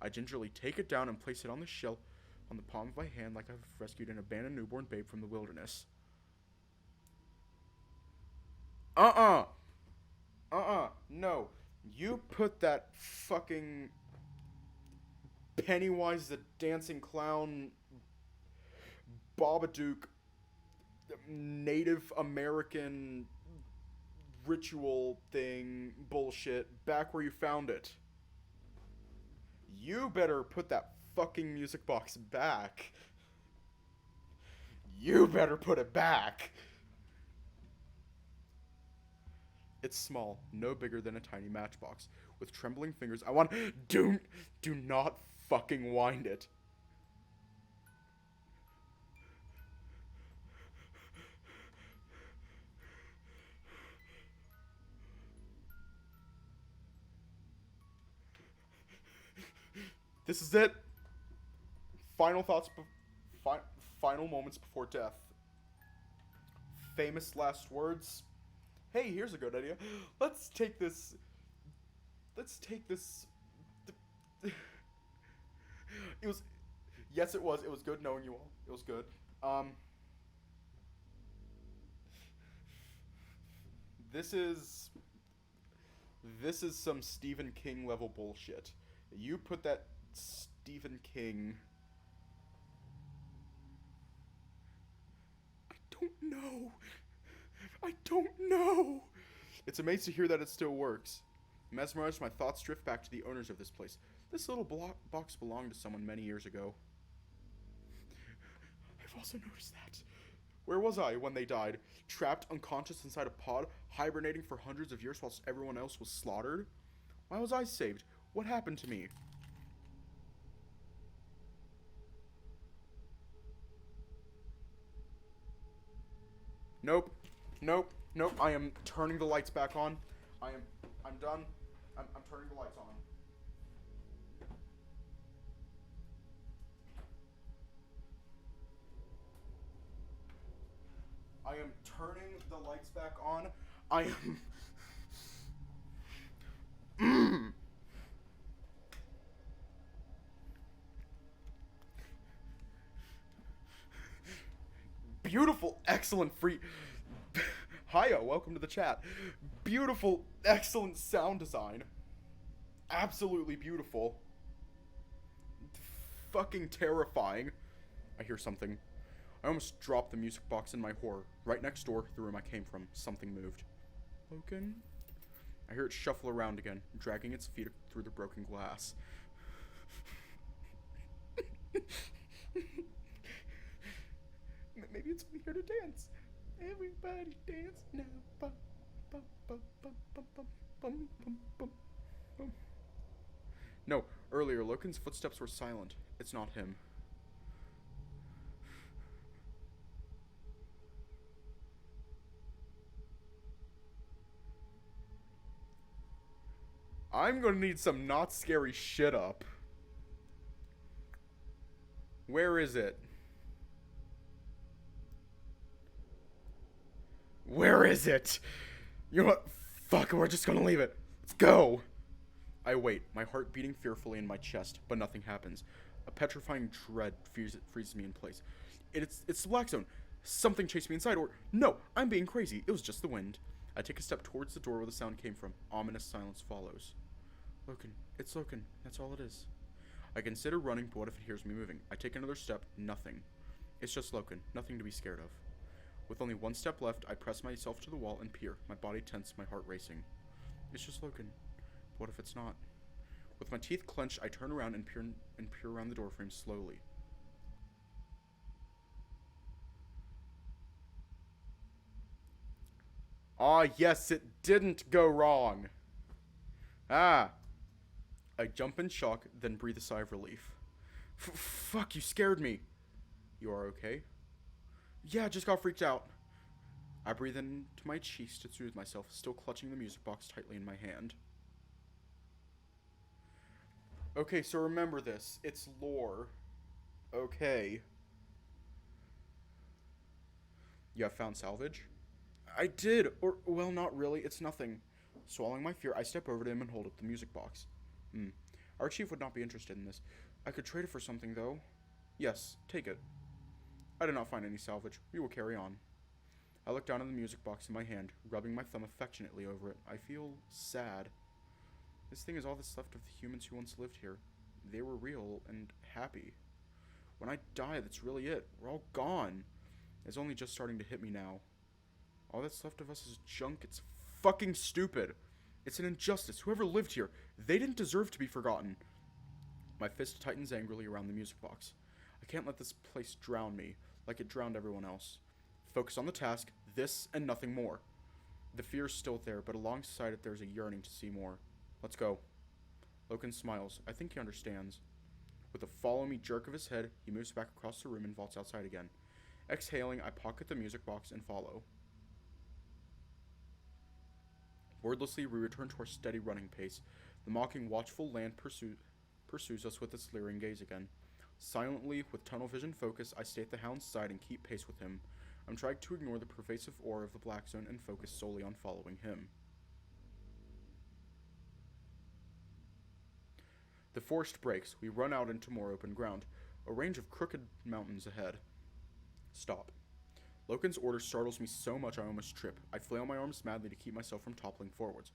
I gingerly take it down and place it on the shelf on the palm of my hand like I've rescued an abandoned newborn babe from the wilderness. No. You put that fucking Pennywise the Dancing Clown Babadook Native American ritual thing bullshit back where you found it. You better put that fucking music box back. You better put it back. It's small, no bigger than a tiny matchbox. With trembling fingers, I want... Do not fucking wind it. This is it. Final thoughts, final moments before death. Famous last words. Hey, here's a good idea. Let's take this. It was, yes, it was. It was good knowing you all. It was good. This is some Stephen King level bullshit. You put that Stephen King. I don't know. It's amazing to hear that it still works. Mesmerized, my thoughts drift back to the owners of this place. This little box belonged to someone many years ago. I've also noticed that. Where was I when they died? Trapped unconscious inside a pod, hibernating for hundreds of years whilst everyone else was slaughtered? Why was I saved? What happened to me? Nope. I am turning the lights back on. I'm done. I'm turning the lights on. I am turning the lights back on. I am... Beautiful, excellent free... Hiya, welcome to the chat. Beautiful, excellent sound design. Absolutely beautiful. Fucking terrifying. I hear something. I almost dropped the music box in my horror. Right next door, the room I came from, something moved. Logan? I hear it shuffle around again, dragging its feet through the broken glass. Maybe it's only here to dance. Everybody dance now. Bum, bum, bum, bum, bum, bum, bum, bum, bum, bum. No, earlier, Logan's footsteps were silent. It's not him. I'm gonna need some not scary shit up. Where is it? Where is it? You know what? Fuck, we're just gonna leave it. Let's go. I wait, my heart beating fearfully in my chest, but nothing happens. A petrifying dread freezes me in place. It's the black zone. Something chased me inside, or... No, I'm being crazy. It was just the wind. I take a step towards the door where the sound came from. Ominous silence follows. Logan. It's Logan. That's all it is. I consider running, but what if it hears me moving? I take another step. Nothing. It's just Logan. Nothing to be scared of. With only one step left, I press myself to the wall and peer, my body tense, my heart racing. It's just Logan. But what if it's not? With my teeth clenched, I turn around and peer around the doorframe slowly. Ah, yes, it didn't go wrong. Ah. I jump in shock, then breathe a sigh of relief. Fuck, you scared me. You are okay? Yeah, just got freaked out. I breathe into my cheeks to soothe myself, still clutching the music box tightly in my hand. Okay, so remember this. It's lore. Okay. You have found salvage? I did, or, well, not really. It's nothing. Swallowing my fear, I step over to him and hold up the music box. Our chief would not be interested in this. I could trade it for something, though. Yes, take it. I did not find any salvage. We will carry on. I look down at the music box in my hand, rubbing my thumb affectionately over it. I feel sad. This thing is all that's left of the humans who once lived here. They were real and happy. When I die, that's really it. We're all gone. It's only just starting to hit me now. All that's left of us is junk. It's fucking stupid. It's an injustice. Whoever lived here, they didn't deserve to be forgotten. My fist tightens angrily around the music box. I can't let this place drown me, like it drowned everyone else. Focus on the task, this and nothing more. The fear is still there, but alongside it there's a yearning to see more. Let's go. Loken smiles. I think he understands. With a follow-me jerk of his head, he moves back across the room and vaults outside again. Exhaling, I pocket the music box and follow. Wordlessly, we return to our steady running pace. The mocking, watchful land pursues us with its leering gaze again. Silently, with tunnel vision focus, I stay at the hound's side and keep pace with him. I'm trying to ignore the pervasive aura of the black zone and focus solely on following him. The forest breaks. We run out into more open ground. A range of crooked mountains ahead. Stop. Loken's order startles me so much I almost trip. I flail my arms madly to keep myself from toppling forwards.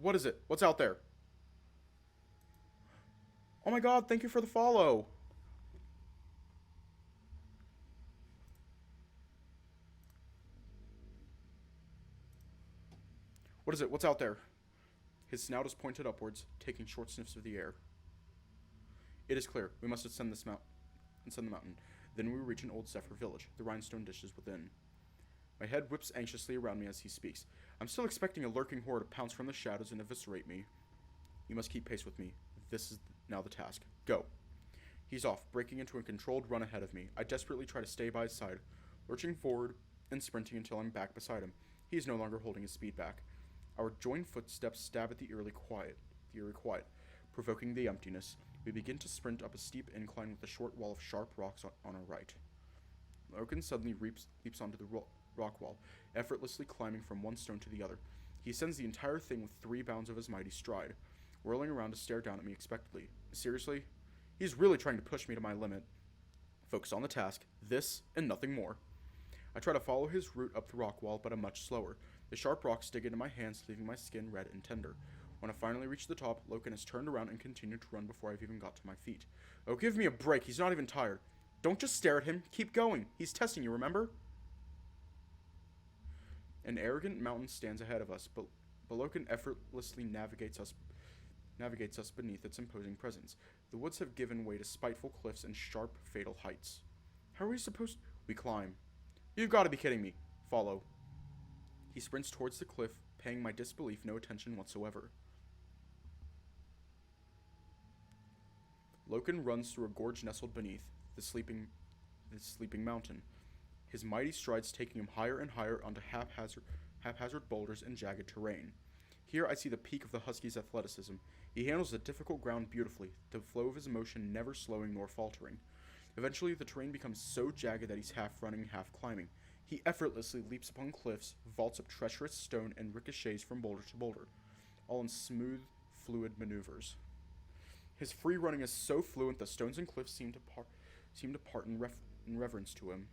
What is it? What's out there? Oh my god, thank you for the follow! What is it? What's out there? His snout is pointed upwards, taking short sniffs of the air. It is clear. We must ascend the mountain. Then we reach an old Zephyr village, the rhinestone dishes within. My head whips anxiously around me as he speaks. I'm still expecting a lurking horde to pounce from the shadows and eviscerate me. You must keep pace with me. This is now the task. Go. He's off, breaking into a controlled run ahead of me. I desperately try to stay by his side, lurching forward and sprinting until I'm back beside him. He is no longer holding his speed back. Our joined footsteps stab at the eerie quiet, provoking the emptiness. We begin to sprint up a steep incline with a short wall of sharp rocks on our right. Loken suddenly leaps onto the rock wall, effortlessly climbing from one stone to the other. He ascends the entire thing with 3 bounds of his mighty stride, whirling around to stare down at me expectantly. Seriously? He's really trying to push me to my limit. Focus on the task, this and nothing more. I try to follow his route up the rock wall, but I'm much slower. The sharp rocks dig into my hands, leaving my skin red and tender. When I finally reach the top, Loken has turned around and continued to run before I've even got to my feet. Oh, give me a break. He's not even tired. Don't just stare at him. Keep going. He's testing you, remember? An arrogant mountain stands ahead of us, but Loken effortlessly navigates us beneath its imposing presence. The woods have given way to spiteful cliffs and sharp, fatal heights. How are we supposed... We climb. You've got to be kidding me. Follow. He sprints towards the cliff, paying my disbelief no attention whatsoever. Loken runs through a gorge nestled beneath the sleeping mountain, his mighty strides taking him higher and higher onto haphazard boulders and jagged terrain. Here I see the peak of the husky's athleticism. He handles the difficult ground beautifully, the flow of his motion never slowing nor faltering. Eventually, the terrain becomes so jagged that he's half running, half climbing. He effortlessly leaps upon cliffs, vaults up treacherous stone, and ricochets from boulder to boulder, all in smooth, fluid maneuvers. His free running is so fluent the stones and cliffs seem to part in reverence to him.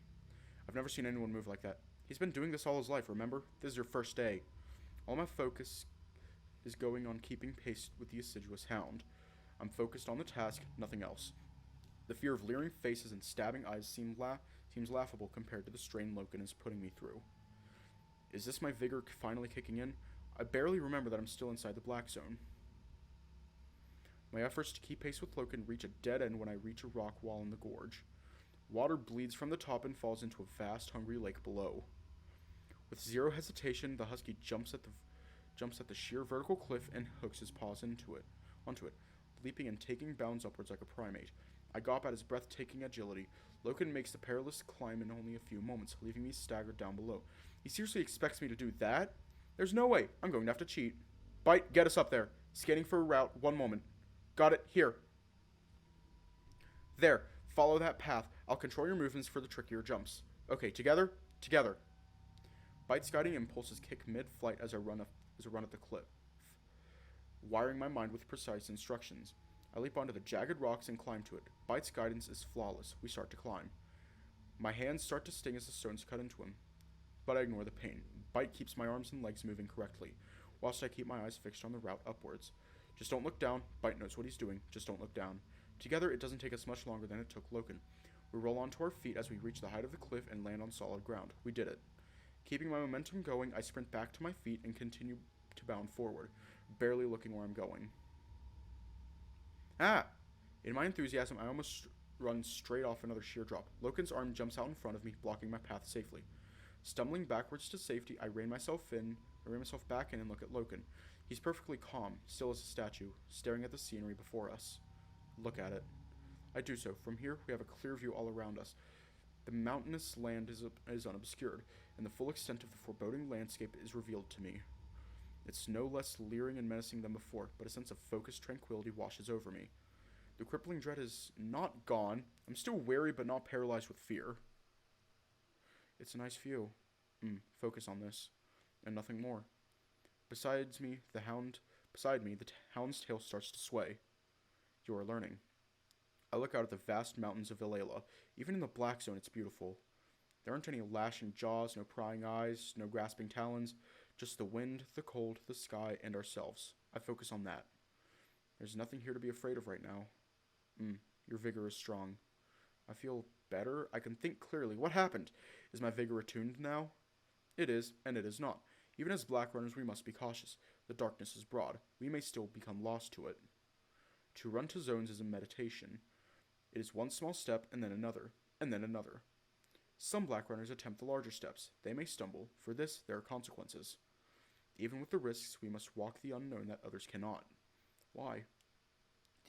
I've never seen anyone move like that. He's been doing this all his life, remember? This is your first day. All my focus is going on keeping pace with the assiduous hound. I'm focused on the task, nothing else. The fear of leering faces and stabbing eyes seems laughable compared to the strain Loken is putting me through. Is this my vigor finally kicking in? I barely remember that I'm still inside the black zone. My efforts to keep pace with Loken reach a dead end when I reach a rock wall in the gorge. Water bleeds from the top and falls into a vast, hungry lake below. With zero hesitation, the husky jumps at the sheer vertical cliff and hooks his paws onto it, leaping and taking bounds upwards like a primate. I gawp at his breathtaking agility. Loken makes the perilous climb in only a few moments, leaving me staggered down below. He seriously expects me to do that? There's no way. I'm going to have to cheat. Bite, get us up there. Scanning for a route. 1 moment. Got it. Here. There. Follow that path. I'll control your movements for the trickier jumps. Okay, together? Together. Bite's guiding impulses kick mid-flight as I run at the cliff, wiring my mind with precise instructions. I leap onto the jagged rocks and climb to it. Bite's guidance is flawless. We start to climb. My hands start to sting as the stones cut into him, but I ignore the pain. Bite keeps my arms and legs moving correctly, whilst I keep my eyes fixed on the route upwards. Just don't look down. Bite knows what he's doing. Just don't look down. Together, it doesn't take us much longer than it took Loken. We roll onto our feet as we reach the height of the cliff and land on solid ground. We did it. Keeping my momentum going, I sprint back to my feet and continue to bound forward, barely looking where I'm going. Ah! In my enthusiasm, I almost run straight off another sheer drop. Loken's arm jumps out in front of me, blocking my path safely. Stumbling backwards to safety, I rein myself back in and look at Loken. He's perfectly calm, still as a statue, staring at the scenery before us. Look at it. I do so. From here, we have a clear view all around us. The mountainous land is unobscured, and the full extent of the foreboding landscape is revealed to me. It's no less leering and menacing than before, but a sense of focused tranquility washes over me. The crippling dread is not gone. I'm still wary, but not paralyzed with fear. It's a nice view. Focus on this, and nothing more. Beside me, the hound's tail starts to sway. You are learning. I look out at the vast mountains of Ilela. Even in the black zone, it's beautiful. There aren't any lashing jaws, no prying eyes, no grasping talons. Just the wind, the cold, the sky, and ourselves. I focus on that. There's nothing here to be afraid of right now. Your vigor is strong. I feel better. I can think clearly. What happened? Is my vigor attuned now? It is, and it is not. Even as black runners, we must be cautious. The darkness is broad. We may still become lost to it. To run to zones is a meditation. It is one small step, and then another, and then another. Some black runners attempt the larger steps. They may stumble. For this, there are consequences. Even with the risks, we must walk the unknown that others cannot. Why?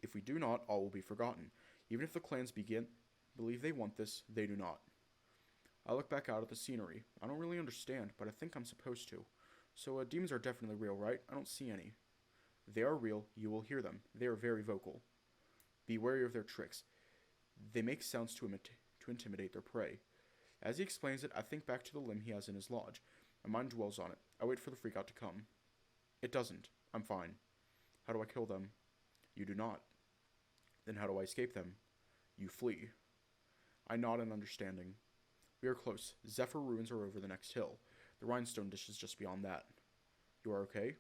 If we do not, all will be forgotten. Even if the clans believe they want this, they do not. I look back out at the scenery. I don't really understand, but I think I'm supposed to. So, demons are definitely real, right? I don't see any. They are real. You will hear them. They are very vocal. Be wary of their tricks. They make sounds to intimidate their prey. As he explains it, I think back to the limb he has in his lodge. My mind dwells on it. I wait for the freakout to come. It doesn't. I'm fine. How do I kill them? You do not. Then how do I escape them? You flee. I nod in understanding. We are close. Zephyr ruins are over the next hill. The rhinestone dish is just beyond that. You are okay?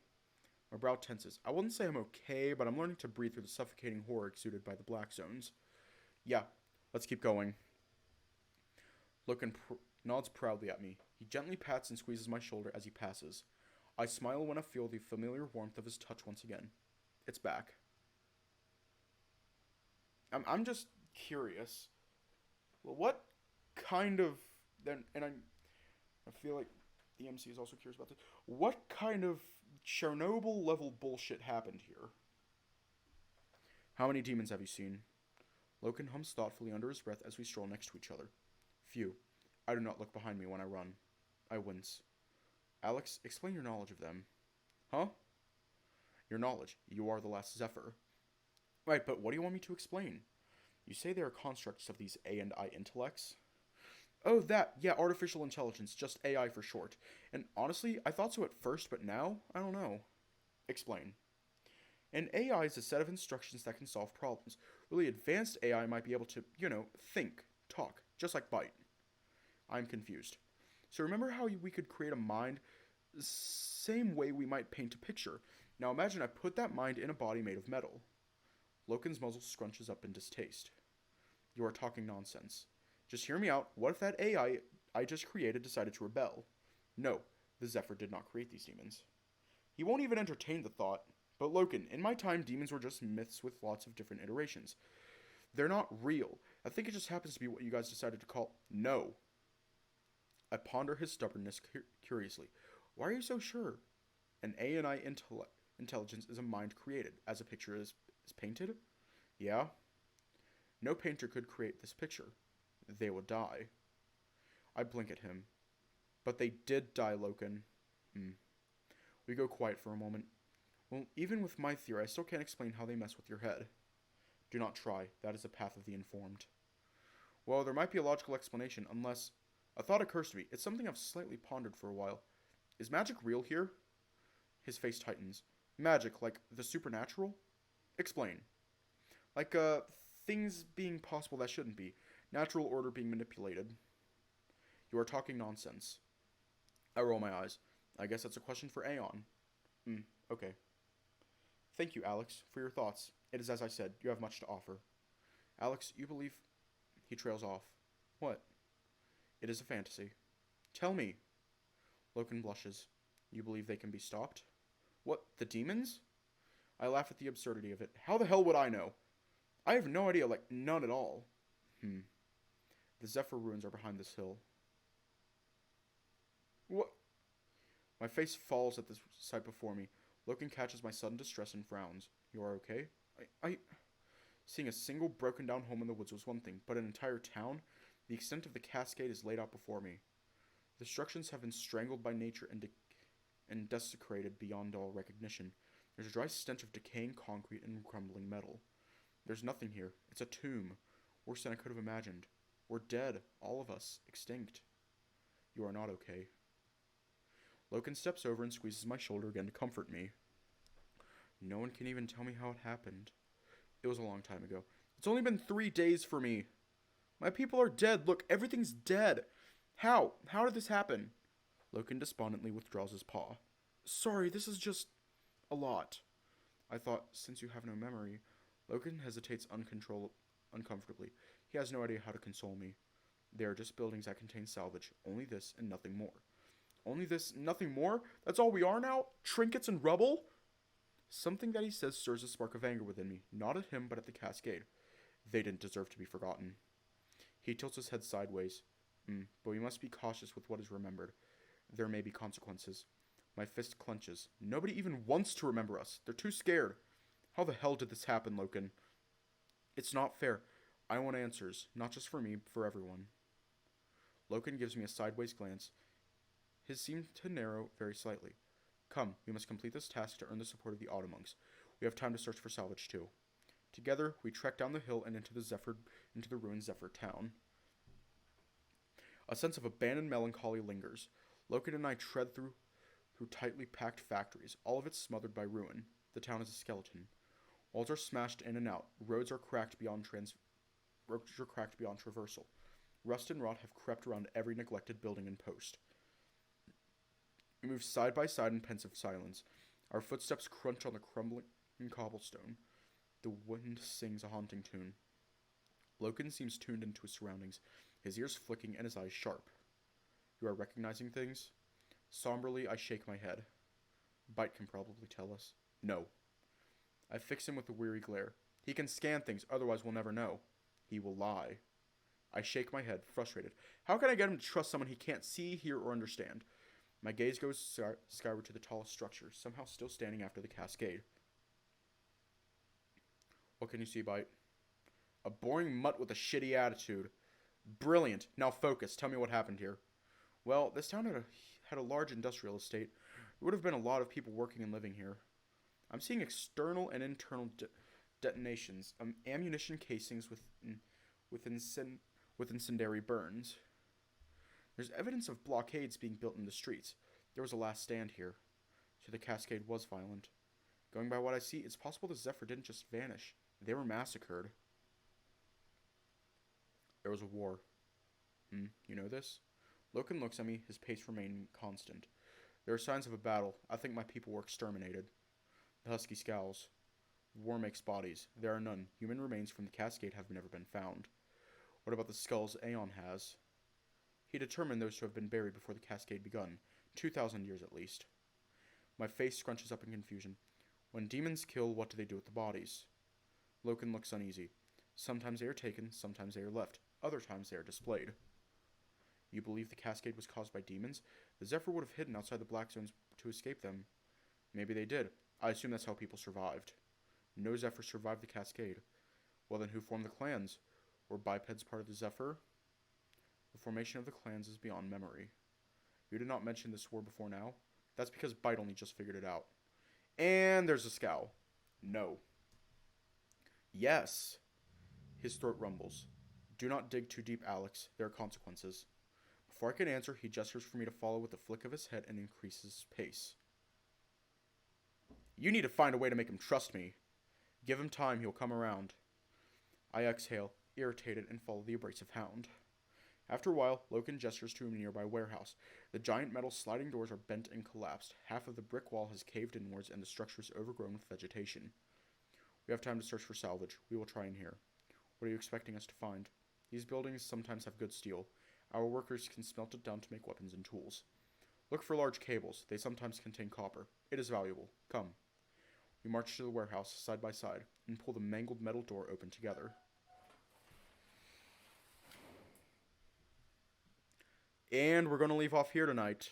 My brow tenses. I wouldn't say I'm okay, but I'm learning to breathe through the suffocating horror exuded by the black zones. Yeah, let's keep going. Loken nods proudly at me. He gently pats and squeezes my shoulder as he passes. I smile when I feel the familiar warmth of his touch once again. It's back. I'm just curious. Well, what kind of I feel like the MC is also curious about this. What kind of Chernobyl level bullshit happened here? How many demons have you seen? Loken hums thoughtfully under his breath as we stroll next to each other. Few. I do not look behind me when I run. I wince. Alex, explain your knowledge of them. Huh? Your knowledge. You are the last Zephyr. Right, but what do you want me to explain? You say they are constructs of these A&I intellects? Oh, that. Yeah, artificial intelligence, just AI for short. And honestly, I thought so at first, but now, I don't know. Explain. An AI is a set of instructions that can solve problems. Really advanced AI might be able to, think, talk, just like Byte. I'm confused. So remember how we could create a mind? Same way we might paint a picture. Now imagine I put that mind in a body made of metal. Loken's muzzle scrunches up in distaste. You are talking nonsense. Just hear me out. What if that AI I just created decided to rebel? No, the Zephyr did not create these demons. He won't even entertain the thought. But Loken, in my time, demons were just myths with lots of different iterations. They're not real. I think it just happens to be what you guys decided to call... No. I ponder his stubbornness curiously. Why are you so sure? An A&I intelligence is a mind created, as a picture is painted? Yeah? No painter could create this picture. They would die. I blink at him. But they did die, Loken. We go quiet for a moment. Well, even with my theory, I still can't explain how they mess with your head. Do not try. That is the path of the informed. Well, there might be a logical explanation, unless... A thought occurs to me. It's something I've slightly pondered for a while. Is magic real here? His face tightens. Magic, like the supernatural? Explain. Like, things being possible that shouldn't be. Natural order being manipulated. You are talking nonsense. I roll my eyes. I guess that's a question for Aeyon. Okay. Thank you, Alex, for your thoughts. It is as I said, you have much to offer. Alex, you believe... He trails off. What? It is a fantasy. Tell me. Loken blushes. You believe they can be stopped? What, the demons? I laugh at the absurdity of it. How the hell would I know? I have no idea, like, none at all. The Zephyr ruins are behind this hill. What? My face falls at the sight before me. Loken catches my sudden distress and frowns. You are okay? Seeing a single broken down home in the woods was one thing, but an entire town? The extent of the cascade is laid out before me. The destructions have been strangled by nature and desecrated beyond all recognition. There's a dry stench of decaying concrete and crumbling metal. There's nothing here. It's a tomb. Worse than I could have imagined. We're dead, all of us, extinct. You are not okay. Loken steps over and squeezes my shoulder again to comfort me. No one can even tell me how it happened. It was a long time ago. It's only been 3 days for me. My people are dead. Look, everything's dead. How? How did this happen? Loken despondently withdraws his paw. Sorry, this is just a lot. I thought, since you have no memory. Loken hesitates uncomfortably. He has no idea how to console me. They are just buildings that contain salvage. Only this and nothing more. Only this, nothing more? That's all we are now? Trinkets and rubble? Something that he says stirs a spark of anger within me, not at him, but at the cascade. They didn't deserve to be forgotten. He tilts his head sideways. But we must be cautious with what is remembered. There may be consequences. My fist clenches. Nobody even wants to remember us. They're too scared. How the hell did this happen, Loken? It's not fair. I want answers, not just for me, but for everyone. Loken gives me a sideways glance. His seemed to narrow very slightly. Come, we must complete this task to earn the support of the Automonks. We have time to search for salvage too. Together, we trek down the hill and into the ruined Zephyr town. A sense of abandoned melancholy lingers. Loken and I tread through tightly packed factories, all of it smothered by ruin. The town is a skeleton. Walls are smashed in and out. Roads are cracked beyond traversal. Rust and rot have crept around every neglected building and post. We move side by side in pensive silence. Our footsteps crunch on the crumbling cobblestone. The wind sings a haunting tune. Loken seems tuned into his surroundings, his ears flicking and his eyes sharp. You are recognizing things? Somberly, I shake my head. Bite can probably tell us. No. I fix him with a weary glare. He can scan things, otherwise we'll never know. He will lie. I shake my head, frustrated. How can I get him to trust someone he can't see, hear, or understand? My gaze goes skyward to the tallest structure, somehow still standing after the cascade. What can you see, Bite? A boring mutt with a shitty attitude. Brilliant. Now focus. Tell me what happened here. Well, this town had a large industrial estate. There would have been a lot of people working and living here. I'm seeing external and internal detonations, ammunition casings with incendiary burns. There's evidence of blockades being built in the streets. There was a last stand here, so the cascade was violent. Going by what I see, it's possible the Zephyr didn't just vanish. They were massacred. There was a war. You know this? Loken looks at me, his pace remaining constant. There are signs of a battle. I think my people were exterminated. The Husky scowls. War makes bodies. There are none. Human remains from the cascade have never been found. What about the skulls Aeyon has? He determined those to have been buried before the cascade begun. 2,000 years at least. My face scrunches up in confusion. When demons kill, what do they do with the bodies? Loken looks uneasy. Sometimes they are taken, sometimes they are left. Other times they are displayed. You believe the cascade was caused by demons? The Zephyr would have hidden outside the Black Zones to escape them. Maybe they did. I assume that's how people survived. No Zephyr survived the cascade. Well then, who formed the clans? Were bipeds part of the Zephyr? The formation of the clans is beyond memory. You did not mention this war before now? That's because Bite only just figured it out. And there's a scowl. No. Yes. His throat rumbles. Do not dig too deep, Alex. There are consequences. Before I can answer, he gestures for me to follow with a flick of his head and increases pace. You need to find a way to make him trust me. Give him time, he'll come around. I exhale, irritated, and follow the abrasive hound. After a while, Loken gestures to a nearby warehouse. The giant metal sliding doors are bent and collapsed. Half of the brick wall has caved inwards, and the structure is overgrown with vegetation. We have time to search for salvage. We will try in here. What are you expecting us to find? These buildings sometimes have good steel. Our workers can smelt it down to make weapons and tools. Look for large cables. They sometimes contain copper. It is valuable. Come. We march to the warehouse, side by side, and pull the mangled metal door open together. And we're going to leave off here tonight.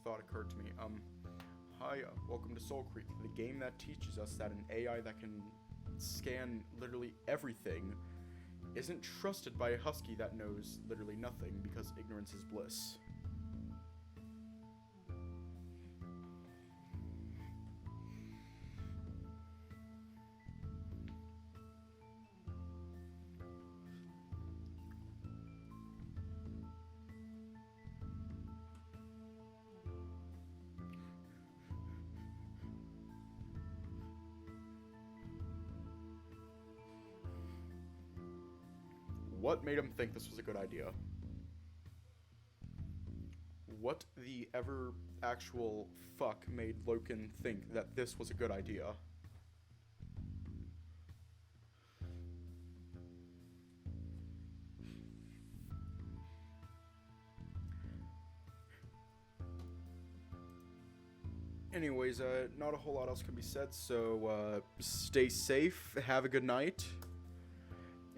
Thought occurred to me. Hi, welcome to Soulcreek, the game that teaches us that an AI that can scan literally everything isn't trusted by a husky that knows literally nothing because ignorance is bliss. What made him think this was a good idea? What the ever actual fuck made Loken think that this was a good idea? Anyways, not a whole lot else can be said, so stay safe, have a good night,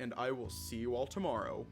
and I will see you all tomorrow.